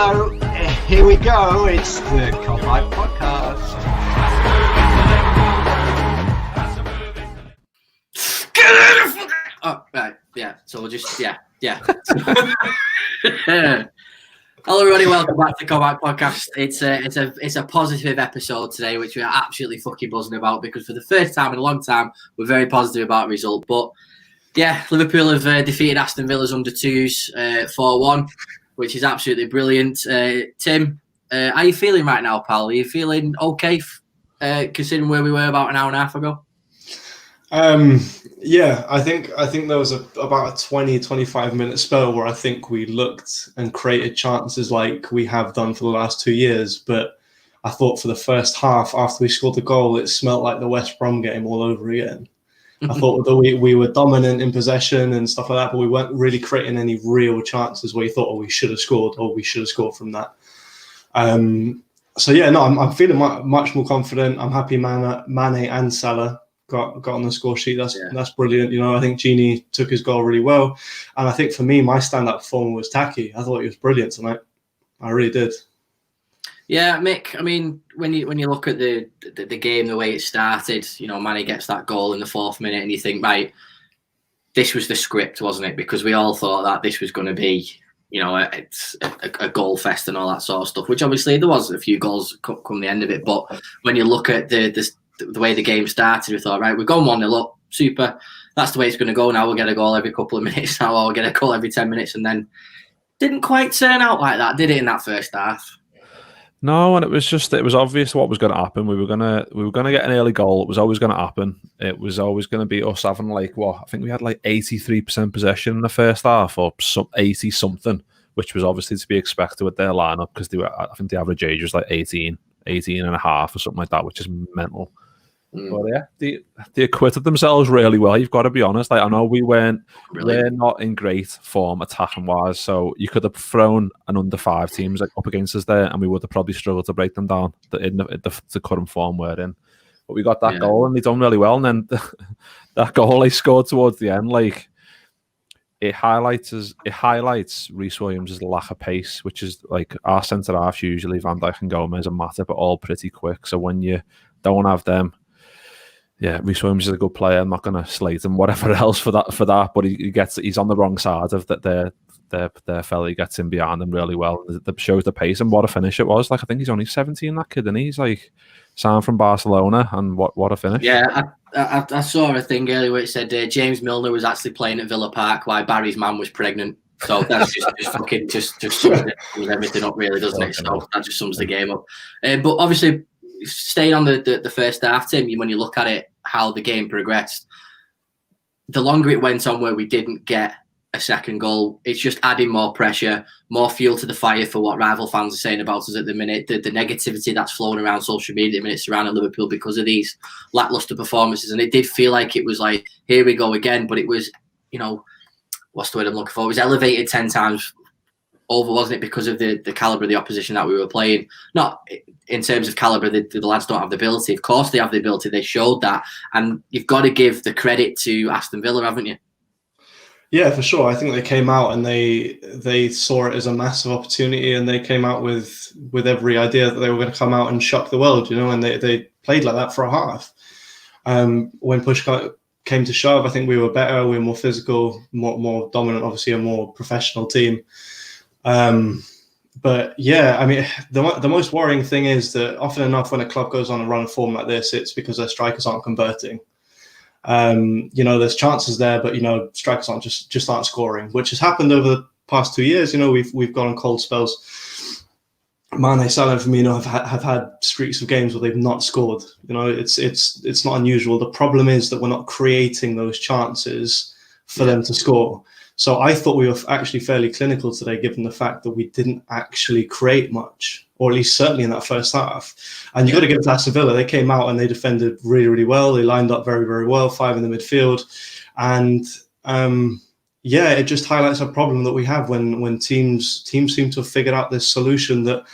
So here we go. It's the Kopite podcast. Oh, right, yeah. So we'll just, yeah. Hello, everybody. Welcome back to the Kopite podcast. It's a positive episode today, which we're absolutely fucking buzzing about because for the first time in a long time, we're very positive about the result. But yeah, Liverpool have defeated Aston Villa's under twos 4-1. Which is absolutely brilliant. Tim, how are you feeling right now, pal? Are you feeling okay, considering where we were about an hour and a half ago? Yeah, I think there was about a 20-25 minute spell where I think we looked and created chances like we have done for the last 2 years. But I thought for the first half, after we scored the goal, it smelt like the West Brom game all over again. I thought that we were dominant in possession and stuff like that, but we weren't really creating any real chances where you thought, we should have scored, or we should have scored from that. So yeah, no, I'm feeling much more confident. I'm happy Mane and Salah got on the score sheet. That's brilliant. You know, I think Gini took his goal really well, and I think for me, my stand-up performer was Taki. I thought he was brilliant tonight. I really did. Yeah, Mick, I mean, when you look at the game, the way it started, you know, Manny gets that goal in the 4th minute and you think, right, this was the script, wasn't it? Because we all thought that this was going to be, you know, a goal fest and all that sort of stuff, which obviously there was a few goals come the end of it. But when you look at the way the game started, we thought, right, we've gone 1-0 up, super. That's the way it's going to go now. We'll get a goal every couple of minutes now, or we'll get a goal every 10 minutes. And then didn't quite turn out like that, did it, in that first half? No, and it was obvious what was going to happen. We were gonna get an early goal. It was always going to happen. It was always going to be us having I think we had 83% possession in the first half, or 80 something, which was obviously to be expected with their lineup because I think the average age was 18 and a half or something like that, which is mental. But yeah, they acquitted themselves really well. You've got to be honest. I know we're not in great form attacking wise, so you could have thrown an under 5 teams up against us there, and we would have probably struggled to break them down in the current form we're in. But we got that goal, and they done really well. And then that goal they scored towards the end, it highlights Reece Williams' lack of pace, which is our centre halves usually Van Dijk and Gomez and Mata, but all pretty quick. So when you don't have them. Yeah, Reece Williams is a good player. I'm not going to slate him, whatever else for that. But he's on the wrong side of their fella. He gets in behind them really well. That shows the pace, and what a finish it was. I think he's only 17, that kid, and he's signed from Barcelona, and what a finish. Yeah, I saw a thing earlier where it said James Milner was actually playing at Villa Park while Barry's mum was pregnant. So that's just sums everything up, really, doesn't it? So that just sums the game up. But obviously, staying on the first half, Tim, when you look at it, how the game progressed, the longer it went on where we didn't get a second goal, it's just adding more pressure, more fuel to the fire for what rival fans are saying about us at the minute, the negativity that's flowing around social media at the minute surrounding Liverpool because of these lacklustre performances. And it did feel like it was here we go again, but it was, what's the word I'm looking for? It was elevated 10 times over, wasn't it, because of the calibre of the opposition that we were playing. Not in terms of calibre, the lads don't have the ability. Of course they have the ability. They showed that. And you've got to give the credit to Aston Villa, haven't you? Yeah, for sure. I think they came out and they saw it as a massive opportunity, and they came out with every idea that they were going to come out and shock the world, and they played like that for a half. When push came to shove, I think we were better, we were more physical, more dominant, obviously a more professional team. But yeah, I mean, the most worrying thing is that often enough when a club goes on a run of form like this, it's because their strikers aren't converting. There's chances there, but strikers aren't just aren't scoring, which has happened over the past 2 years. We've gone on cold spells. Mane, Salah, and Firmino have had streaks of games where they've not scored. It's not unusual. The problem is that we're not creating those chances for them to score. So I thought we were actually fairly clinical today, given the fact that we didn't actually create much, or at least certainly in that first half. And you've got to give it to Aston Villa. They came out and they defended really, really well. They lined up very, very well, 5 in the midfield. And it just highlights a problem that we have when teams seem to have figured out this solution that,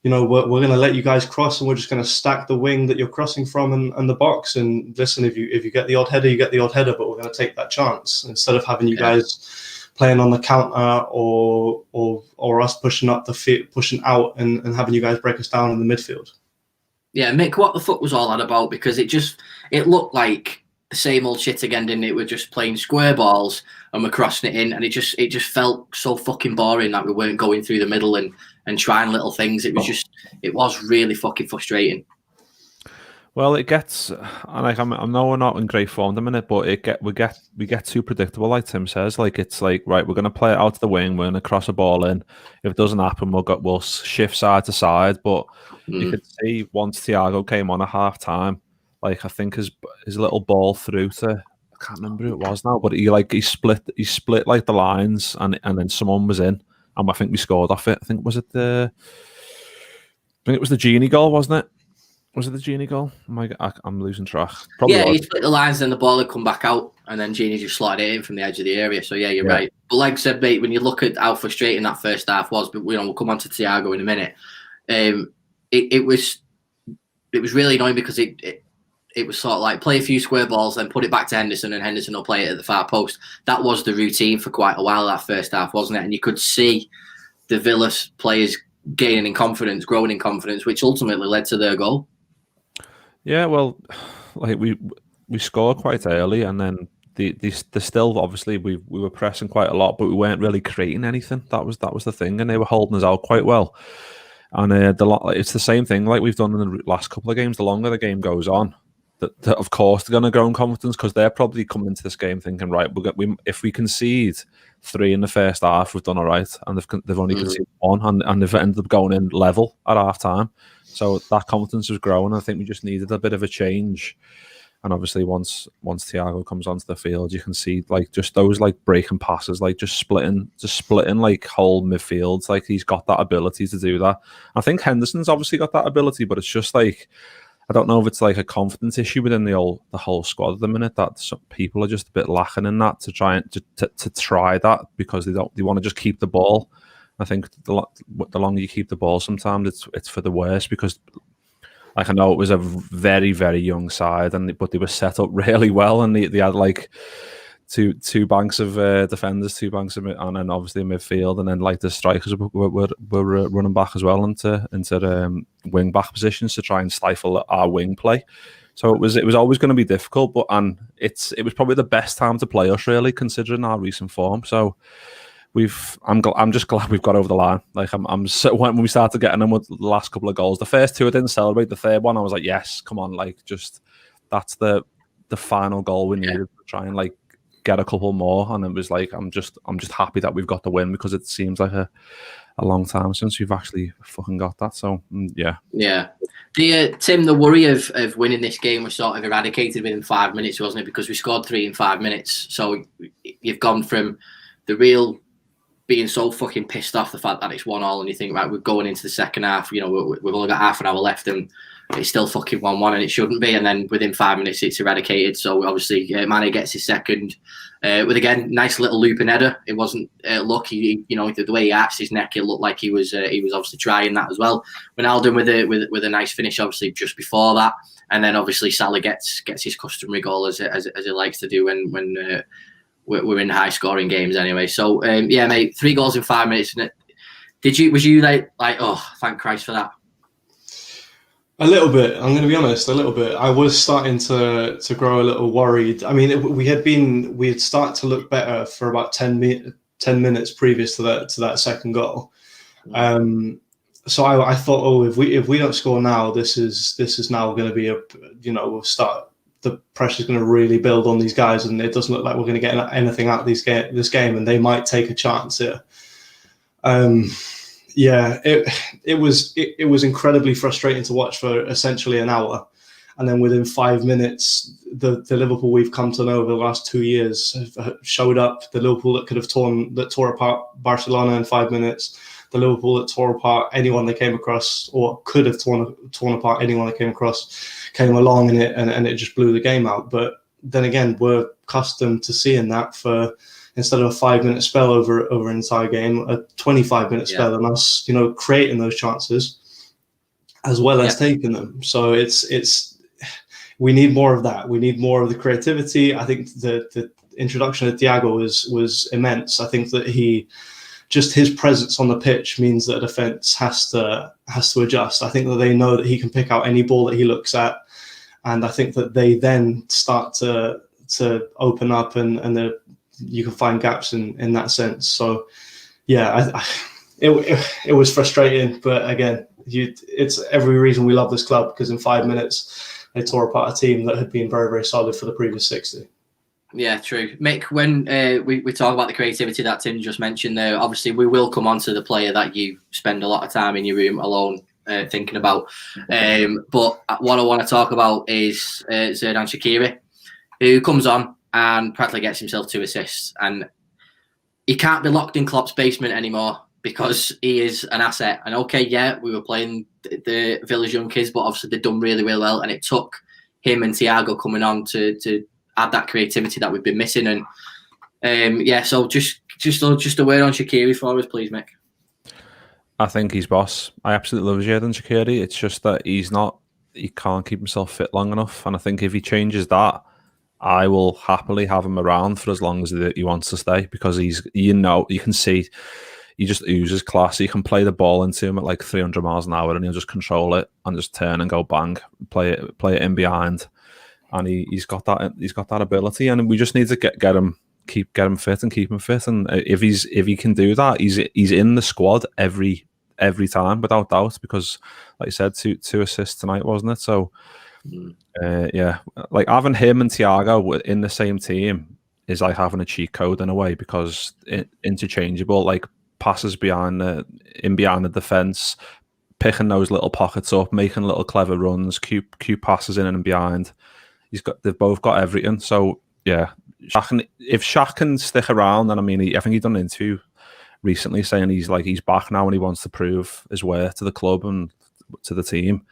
we're going to let you guys cross and we're just going to stack the wing that you're crossing from and the box. And listen, if you get the odd header, you get the odd header, but we're going to take that chance instead of having you guys playing on the counter or us pushing up the field, pushing out and having you guys break us down in the midfield. Yeah, Mick, what the fuck was all that about? Because it looked like the same old shit again, didn't it? We're just playing square balls and we're crossing it in, and it just felt so fucking boring that we weren't going through the middle and trying little things. It was really fucking frustrating. Well, it gets, like, I know we're not in great form at the minute, but we get too predictable, like Tim says. Like, it's like, right, we're going to play it out to the wing, we're going to cross a ball in. If it doesn't happen, we'll shift side to side. But you could see once Thiago came on at half time, like, I think his little ball through to, I can't remember who it was now, but he split like the lines, and then someone was in, and I think we scored off it. I think it was the Genie goal, wasn't it? Was it the Genie goal? I'm losing track. Probably yeah, was. he split the lines, and the ball had come back out, and then Genie just slotted it in from the edge of the area. So yeah, you're right. But like I said, mate, when you look at how frustrating that first half was, but we'll come on to Thiago in a minute. It was really annoying because it was sort of like play a few square balls, then put it back to Henderson, and Henderson will play it at the far post. That was the routine for quite a while, that first half, wasn't it? And you could see the Villa players gaining in confidence, growing in confidence, which ultimately led to their goal. Yeah, well, like we scored quite early, and then they still, obviously, we were pressing quite a lot, but we weren't really creating anything. That was the thing, and they were holding us out quite well. And it's the same thing like we've done in the last couple of games. The longer the game goes on, that of course they're going to grow in confidence, because they're probably coming into this game thinking, right, if we concede 3 in the first half, we've done all right, and they've only conceded 1, and they've ended up going in level at half time. So that confidence was growing. I think we just needed a bit of a change. And obviously, once Thiago comes onto the field, you can see like just those like breaking passes, like just splitting like whole midfields. Like, he's got that ability to do that. I think Henderson's obviously got that ability, but it's just like, I don't know if it's like a confidence issue within the whole squad at the minute, that some people are just a bit lacking in that to try that, because they want to just keep the ball. I think the longer you keep the ball, sometimes it's for the worse, because like, I know it was a very, very young side, but they were set up really well, and they had like two banks of defenders, 2 banks of, and then obviously a midfield, and then like the strikers were running back as well into wing back positions to try and stifle our wing play. So it was always going to be difficult, but it was probably the best time to play us, really, considering our recent form. So I'm just glad we've got over the line. Like, I'm so, when we started getting them with the last couple of goals, the first 2 I didn't celebrate. The third one I was like, yes, come on, like, just that's the final goal we needed to try and like get a couple more. And it was like, I'm just happy that we've got the win, because it seems like a long time since we've actually fucking got that. So yeah. Tim, the worry of winning this game was sort of eradicated within 5 minutes, wasn't it? Because we scored 3 in 5 minutes. So you've gone from the real being so fucking pissed off the fact that it's 1-1, and you think, right, we're going into the second half, we've only got half an hour left, and it's still fucking 1-1, and it shouldn't be. And then within 5 minutes, it's eradicated. So obviously, Mane gets his second with, again, nice little looping header. It wasn't luck. The way he arched his neck, it looked like he was obviously trying that as well. Ronaldo with a nice finish, obviously just before that, and then obviously Salah gets his customary goal as he likes to do when we're in high scoring games anyway. So mate, 3 goals in 5 minutes. Was you like, oh, thank Christ for that? A little bit. I'm going to be honest. A little bit. I was starting to grow a little worried. I mean, we had started to look better for about 10 minutes previous to that second goal. So I thought, oh, if we don't score now, this is now going to be we'll start. The pressure's going to really build on these guys, and it doesn't look like we're going to get anything out of this game, and they might take a chance here. It was incredibly frustrating to watch for essentially an hour, and then within 5 minutes, the Liverpool we've come to know over the last 2 years have showed up. The Liverpool that tore apart Barcelona in 5 minutes. The Liverpool that tore apart anyone they came across, or could have torn apart anyone they came across, came along in it, and it just blew the game out. But then again, we're accustomed to seeing that for, instead of a 5 minute spell over an entire game, a 25-minute spell, and us, creating those chances as well as taking them. So it's we need more of that. We need more of the creativity. I think the introduction of Thiago was immense. I think that his presence on the pitch means that a defence has to adjust. I think that they know that he can pick out any ball that he looks at, and I think that they then start to open up and you can find gaps in that sense. So yeah, it was frustrating, but again, it's every reason we love this club, because in 5 minutes they tore apart a team that had been very, very solid for the previous 60. Yeah, true. Mick, when we talk about the creativity that Tim just mentioned there, obviously we will come on to the player that you spend a lot of time in your room alone thinking about. But what I want to talk about is Xherdan Shaqiri, who comes on and practically gets himself 2 assists. And he can't be locked in Klopp's basement anymore because he is an asset. And okay, yeah, we were playing the Villa's young kids, but obviously they've done really, really well. And it took him and Thiago coming on to add that creativity that we've been missing. And so just a word on Shaqiri for us, please, Mick. I think he's boss. I absolutely love Xherdan Shaqiri. It's just that he can't keep himself fit long enough. And I think if he changes that, I will happily have him around for as long as he wants to stay, because you can see he just oozes class. You can play the ball into him at like 300 miles an hour and he'll just control it and just turn and go bang, play it in behind. And he's got that ability, and we just need to get him fit and keep him fit. And if he can do that, he's in the squad every time without doubt, because like you said, two assists tonight, wasn't it? So like having him and Thiago in the same team is like having a cheat code in a way, because interchangeable, like passes behind the defence, picking those little pockets up, making little clever runs, cute passes in and behind. They've both got everything. So yeah, if Shaq can stick around, and I mean, I think he done an interview recently saying he's back now and he wants to prove his worth to the club and to the team.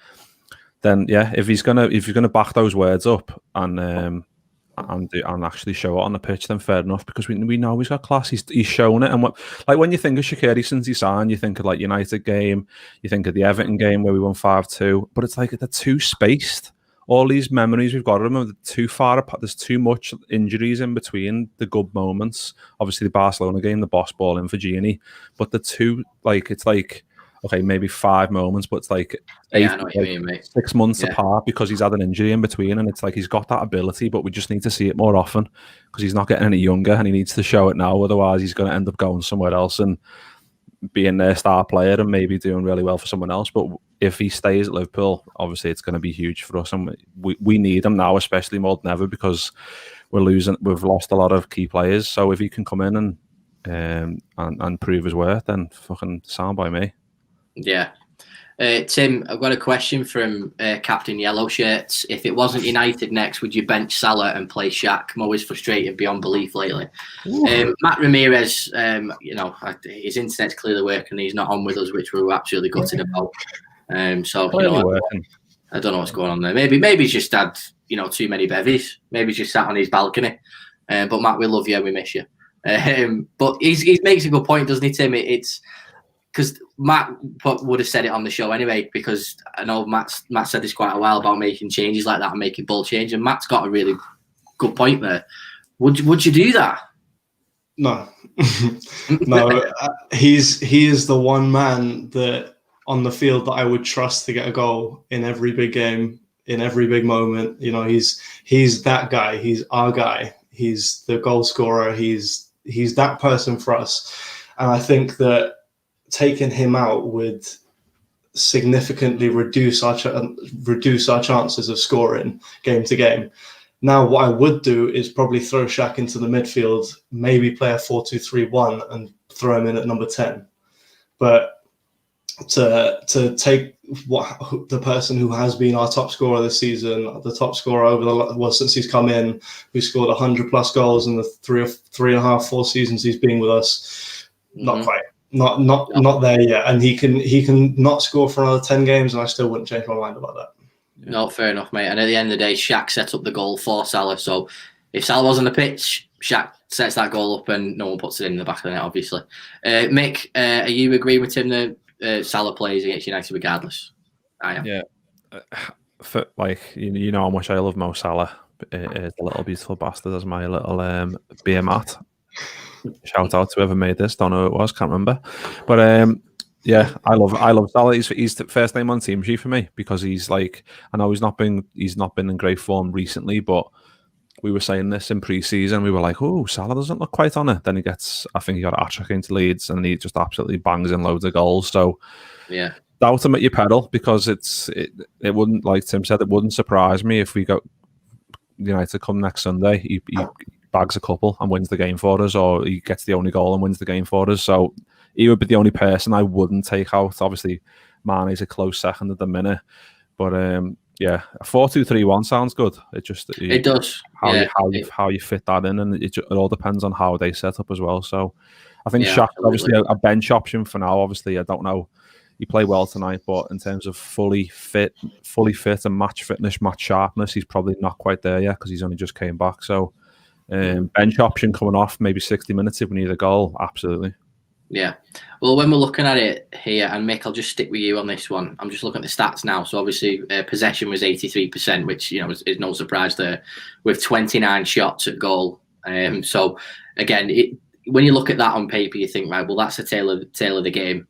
Then yeah, if he's gonna back those words up and actually show it on the pitch, then fair enough, because we know he's got class. He's shown it. And when you think of Shaqiri since he signed, you think of like United game, you think of the Everton game where we won 5-2, but it's like they're too spaced. All these memories we've got of them are too far apart. There's too much injuries in between the good moments. Obviously, the Barcelona game, the boss ball in for Gini, but the two, like, it's like, okay, maybe 5 moments, but it's like 8, I know what you mean, mate. 6 months apart, because he's had an injury in between, and it's like he's got that ability, but we just need to see it more often, because he's not getting any younger and he needs to show it now. Otherwise, he's going to end up going somewhere else and being their star player and maybe doing really well for someone else. But if he stays at Liverpool, obviously it's going to be huge for us, and we need him now, especially more than ever, because we've lost a lot of key players. So if he can come in and prove his worth, then fucking sound by me. Yeah. Tim, I've got a question from Captain Yellow Shirts. If it wasn't United next, would you bench Salah and play Shaq? I'm always frustrated beyond belief lately. Matt Ramirez, his internet's clearly working. He's not on with us, which we're absolutely gutted about. I don't know what's going on there. Maybe he's just had too many bevies. Maybe he's just sat on his balcony. But Matt, we love you. We miss you. But he makes a good point, doesn't he, Tim? It's because Matt would have said it on the show anyway, because I know Matt said this quite a while about making changes like that and making ball change, and Matt's got a really good point there. Would you do that? No. No. He is the one man that on the field that I would trust to get a goal in every big game, in every big moment. He's that guy. He's our guy. He's the goal scorer. He's that person for us. And I think that taking him out would significantly reduce our chances of scoring game to game. Now, what I would do is probably throw Shaq into the midfield, maybe play a 4-2-3-1 and throw him in at number 10. But to take the person who has been our top scorer this season, the top scorer since he's come in, who scored 100+ goals in the 3.5-4 seasons he's been with us, not quite. Not there yet, and he can not score for another 10 games, and I still wouldn't change my mind about that. No, fair enough, mate. And at the end of the day, Shaq set up the goal for Salah. So if Salah was on the pitch, Shaq sets that goal up, and no one puts it in the back of the net, obviously. Mick, are you agreeing with Tim that Salah plays against United regardless? I am. Yeah, you know how much I love Mo Salah, The little beautiful bastard as my little beer mat. Shout out to whoever made this. Don't know who it was. Can't remember. But yeah, I love Salah. He's the first name on team sheet for me because he's like, I know he's not been in great form recently, but we were saying this in pre-season. We were like, oh, Salah doesn't look quite on it. Then I think he got a hat-trick into Leeds, and he just absolutely bangs in loads of goals. So yeah, doubt him at your pedal, because it wouldn't, like Tim said, it wouldn't surprise me if we got United come next Sunday. He bags a couple and wins the game for us, or he gets the only goal and wins the game for us. So he would be the only person I wouldn't take out. Obviously, Mane's a close second at the minute, but yeah, a 4-2-3-1 sounds good. It does. How you fit that in, and it all depends on how they set up as well. So I think Shaq obviously a bench option for now. Obviously, I don't know. He played well tonight, but in terms of fully fit and match fitness, match sharpness, he's probably not quite there yet because he's only just came back. So bench option coming off, maybe 60 minutes if we need a goal. Absolutely. Yeah. Well, when we're looking at it here, and Mick, I'll just stick with you on this one. I'm just looking at the stats now. So obviously possession was 83%, which is no surprise there, with 29 shots at goal. So again, when you look at that on paper, you think, right, well, that's a tale of the game.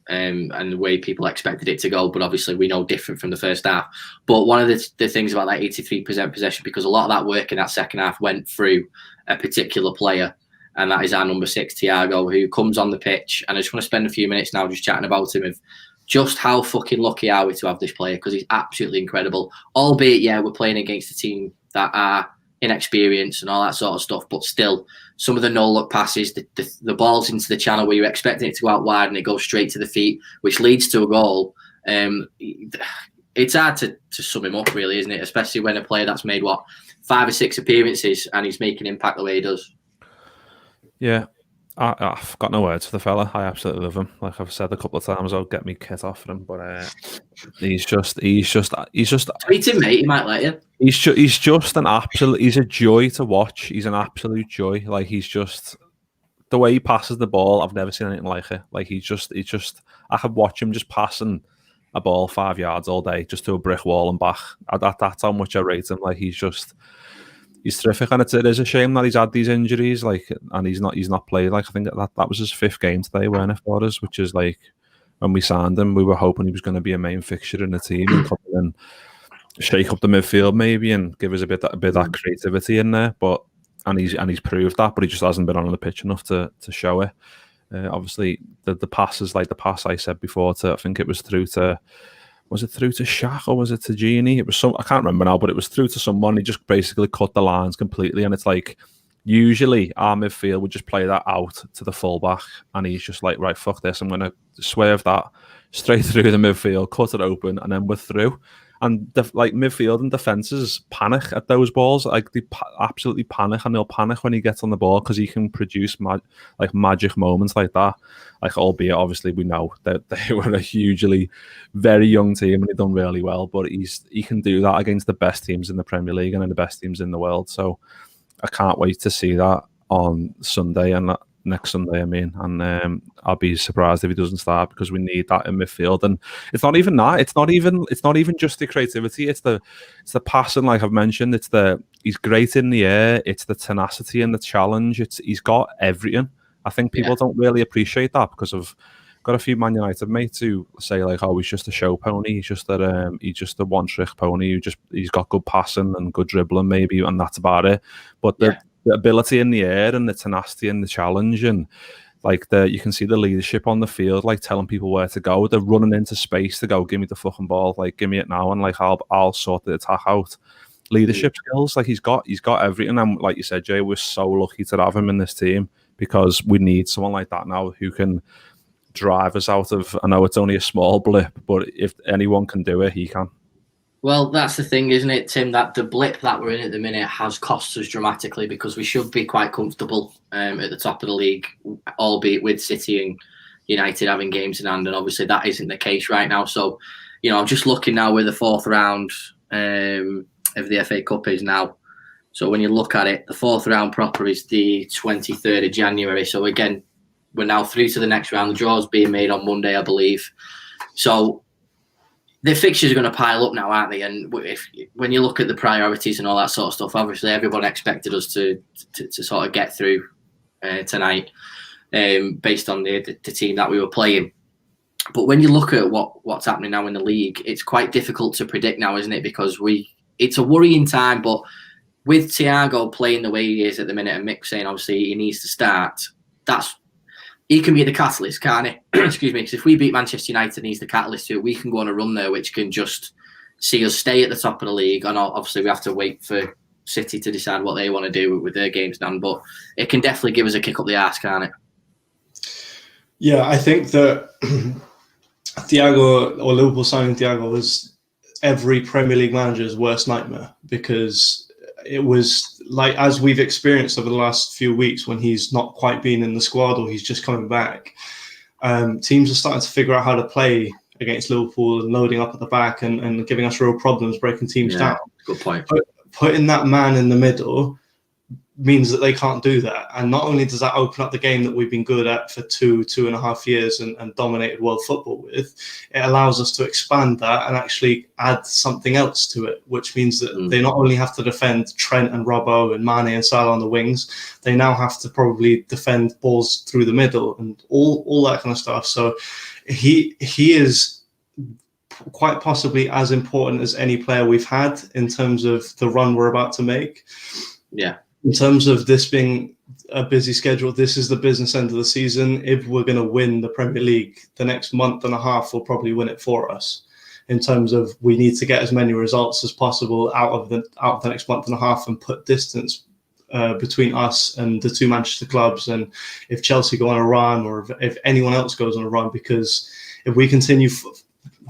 And the way people expected it to go, but obviously we know different from the first half. But one of the things about that 83% possession, because a lot of that work in that second half went through a particular player, and that is our number 6, Thiago, who comes on the pitch. And I just want to spend a few minutes now just chatting about him, of just how fucking lucky are we to have this player, because he's absolutely incredible. Albeit, yeah, we're playing against a team that are inexperienced and all that sort of stuff, but still, some of the no-look passes, the balls into the channel where you're expecting it to go out wide and it goes straight to the feet, which leads to a goal. It's hard to sum him up, really, isn't it? Especially when a player that's made, 5 or 6 appearances and he's making impact the way he does. Yeah, I've got no words for the fella. I absolutely love him. Like I've said a couple of times, I'll get me kit off for him, but he's just tweet him, mate. He might let you. He's just an absolute. He's a joy to watch. He's an absolute joy. Like he's just the way he passes the ball. I've never seen anything like it. Like he's just. I could watch him just passing a ball 5 yards all day, just to a brick wall and back. That's how much I rate him. Like he's terrific, and it is a shame that he's had these injuries. Like, and he's not played. Like I think that was his 5th game today, weren't it, for us? Which is like when we signed him, we were hoping he was going to be a main fixture in the team and come in and shake up the midfield maybe and give us a bit of that creativity in there. But and he's proved that, but he just hasn't been on the pitch enough to show it. Obviously, the passes, like the pass I said before, I think it was through to. Was it through to Shaq or was it to Genie? It was I can't remember now, but it was through to someone. He just basically cut the lines completely. And it's like, usually our midfield would just play that out to the fullback. And he's just like, right, fuck this. I'm going to swerve that straight through the midfield, cut it open, and then we're through. And midfield and defenses panic at those balls. Like they absolutely panic, and they'll panic when he gets on the ball because he can produce magic moments like that. Like, albeit obviously we know that they were a hugely very young team and they've done really well, but he can do that against the best teams in the Premier League and the best teams in the world. So I can't wait to see that on Sunday and next Sunday, I mean, and I'll be surprised if he doesn't start, because we need that in midfield. And it's not even that. It's not even just the creativity. It's the passing, like I've mentioned. He's great in the air. It's the tenacity and the challenge. He's got everything. I think people don't really appreciate that, because I've got a few Man United mates who say like, oh, he's just a show pony. He's just a one-trick pony. He's got good passing and good dribbling maybe, and that's about it. But the ability in the air and the tenacity and the challenge, and like you can see the leadership on the field, like telling people where to go. They're running into space to go, give me the fucking ball, like give me it now, and like I'll sort the attack out. Leadership skills, like he's got everything. And like you said, Jay, we're so lucky to have him in this team, because we need someone like that now who can drive us out of. I know it's only a small blip, but if anyone can do it, he can. Well, that's the thing, isn't it, Tim? That the blip that we're in at the minute has cost us dramatically, because we should be quite comfortable at the top of the league, albeit with City and United having games in hand, and obviously that isn't the case right now. So, I'm just looking now where the 4th round of the FA Cup is now. So when you look at it, the 4th round proper is the 23rd of January. So again, we're now through to the next round. The draw's being made on Monday, I believe. So the fixtures are going to pile up now, aren't they? And when you look at the priorities and all that sort of stuff, obviously everyone expected us to sort of get through tonight, based on the team that we were playing. But when you look at what's happening now in the league, it's quite difficult to predict now, isn't it? Because it's a worrying time. But with Thiago playing the way he is at the minute, and Mick saying obviously he needs to start, he can be the catalyst, can't he? Excuse me. Because if we beat Manchester United and he's the catalyst to it, we can go on a run there, which can just see us stay at the top of the league. And obviously, we have to wait for City to decide what they want to do with their games done. But it can definitely give us a kick up the arse, can't it? Yeah, I think that Thiago, or Liverpool signing Thiago, was every Premier League manager's worst nightmare, because it was like, as we've experienced over the last few weeks, when he's not quite been in the squad or he's just coming back, teams are starting to figure out how to play against Liverpool and loading up at the back and giving us real problems, breaking teams down. Good point. But putting that man in the middle means that they can't do that. And not only does that open up the game that we've been good at for 2.5 years and dominated world football with, it allows us to expand that and actually add something else to it, which means that they not only have to defend Trent and Robbo and Mane and Salah on the wings, they now have to probably defend balls through the middle and all that kind of stuff. So he is quite possibly as important as any player we've had in terms of the run we're about to make. Yeah. In terms of this being a busy schedule, this is the business end of the season. If we're going to win the Premier League, the next month and a half will probably win it for us. In terms of, we need to get as many results as possible out of the next month and a half and put distance between us and the two Manchester clubs. And if Chelsea go on a run, or if anyone else goes on a run, because if we continue,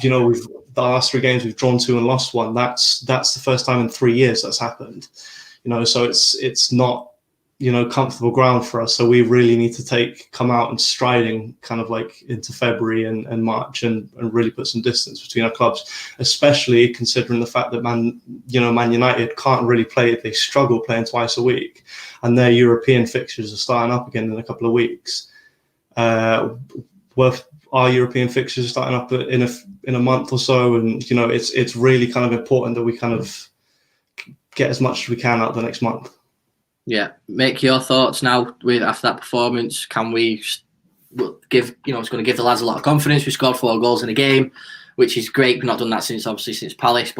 the last 3 games we've drawn 2 and lost 1. That's the first time in 3 years that's happened. So it's not, comfortable ground for us. So we really need to come out and striding kind of like into February and March and really put some distance between our clubs, especially considering the fact that Man United can't really play. They struggle playing twice a week, and their European fixtures are starting up again in a couple of weeks. Our European fixtures are starting up in a month or so. And, it's really kind of important that we kind of get as much as we can out the next month. Yeah, make your thoughts now after that performance. Can we give? It's going to give the lads a lot of confidence. We scored 4 goals in a game, which is great. We've not done that since Palace,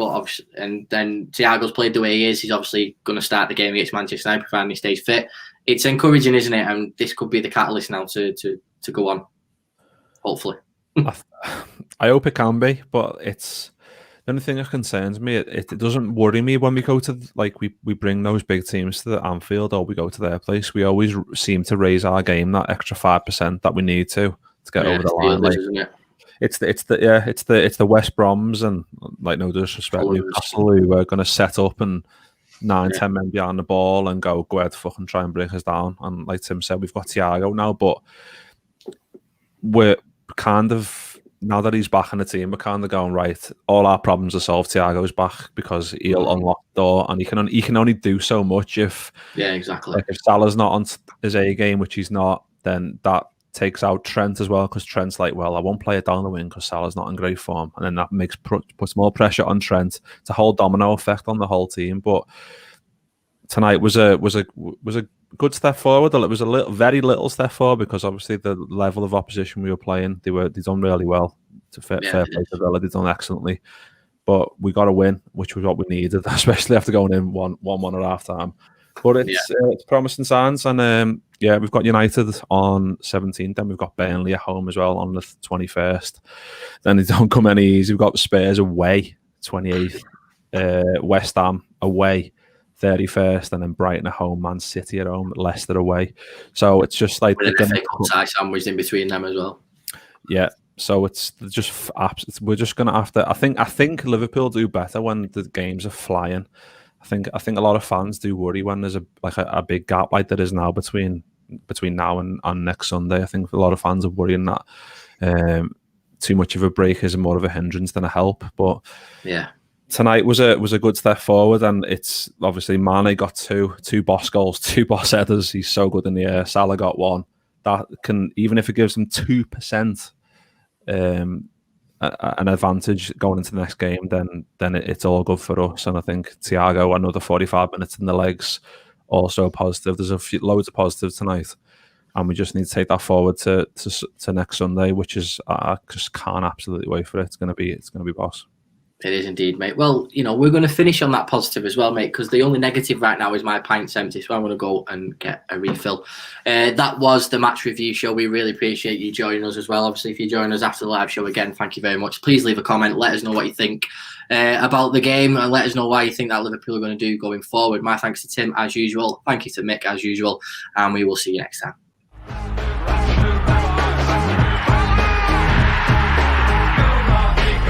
and then Thiago's played the way he is. He's obviously going to start the game against Manchester United, providing he stays fit. It's encouraging, isn't it? And this could be the catalyst now to go on. Hopefully, I hope it can be, but it's. The only thing that concerns me, it doesn't worry me when we go to, we bring those big teams to the Anfield, or we go to their place. We always seem to raise our game that extra 5% that we need to get over the line. It's the West Broms and, no disrespect, Newcastle, who are going to set up and 9-10 men behind the ball and go ahead, fucking try and break us down. And like Tim said, we've got Thiago now, but we're kind of, now that he's back in the team, we're kind of going, right, all our problems are solved. Thiago's back, because he'll unlock the door, and he can only do so much if... Yeah, exactly. If Salah's not on his A game, which he's not, then that takes out Trent as well, because Trent's like, well, I won't play it down the wing because Salah's not in great form. And then that puts more pressure on Trent. It's a whole domino effect on the whole team. But tonight was a good step forward. It was a very little step forward, because obviously the level of opposition we were playing, they done really well. To fair play to Villa, they done excellently. But we got a win, which was what we needed, especially after going in 1-1 at half time. But it's promising signs, and we've got United on 17th, then we've got Burnley at home as well on the 21st. Then they don't come any easy. We've got Spurs away 28th, West Ham away 31st, and then Brighton at home, Man City at home, Leicester away. So it's just like sandwiched in between them as well. Yeah. So we're just gonna have to. I think Liverpool do better when the games are flying. I think a lot of fans do worry when there's a big gap like there is now between now and next Sunday. I think a lot of fans are worrying that too much of a break is more of a hindrance than a help. But yeah, tonight was a good step forward, and it's obviously Mane got two boss goals, 2 boss headers. He's so good in the air. Salah got 1. That can, even if it gives him 2%. an advantage going into the next game, then it's all good for us. And I think Thiago, another 45 minutes in the legs, also positive. There's loads of positives tonight, and we just need to take that forward to next Sunday, which is I just can't absolutely wait for it. It's gonna be boss. It is indeed, mate. Well, we're going to finish on that positive as well, mate, because the only negative right now is my pint's empty, so I'm going to go and get a refill. That was the match review show. We really appreciate you joining us as well. Obviously, if you join us after the live show again, thank you very much. Please leave a comment. Let us know what you think about the game, and let us know why you think that Liverpool are going to do going forward. My thanks to Tim, as usual. Thank you to Mick, as usual, and we will see you next time.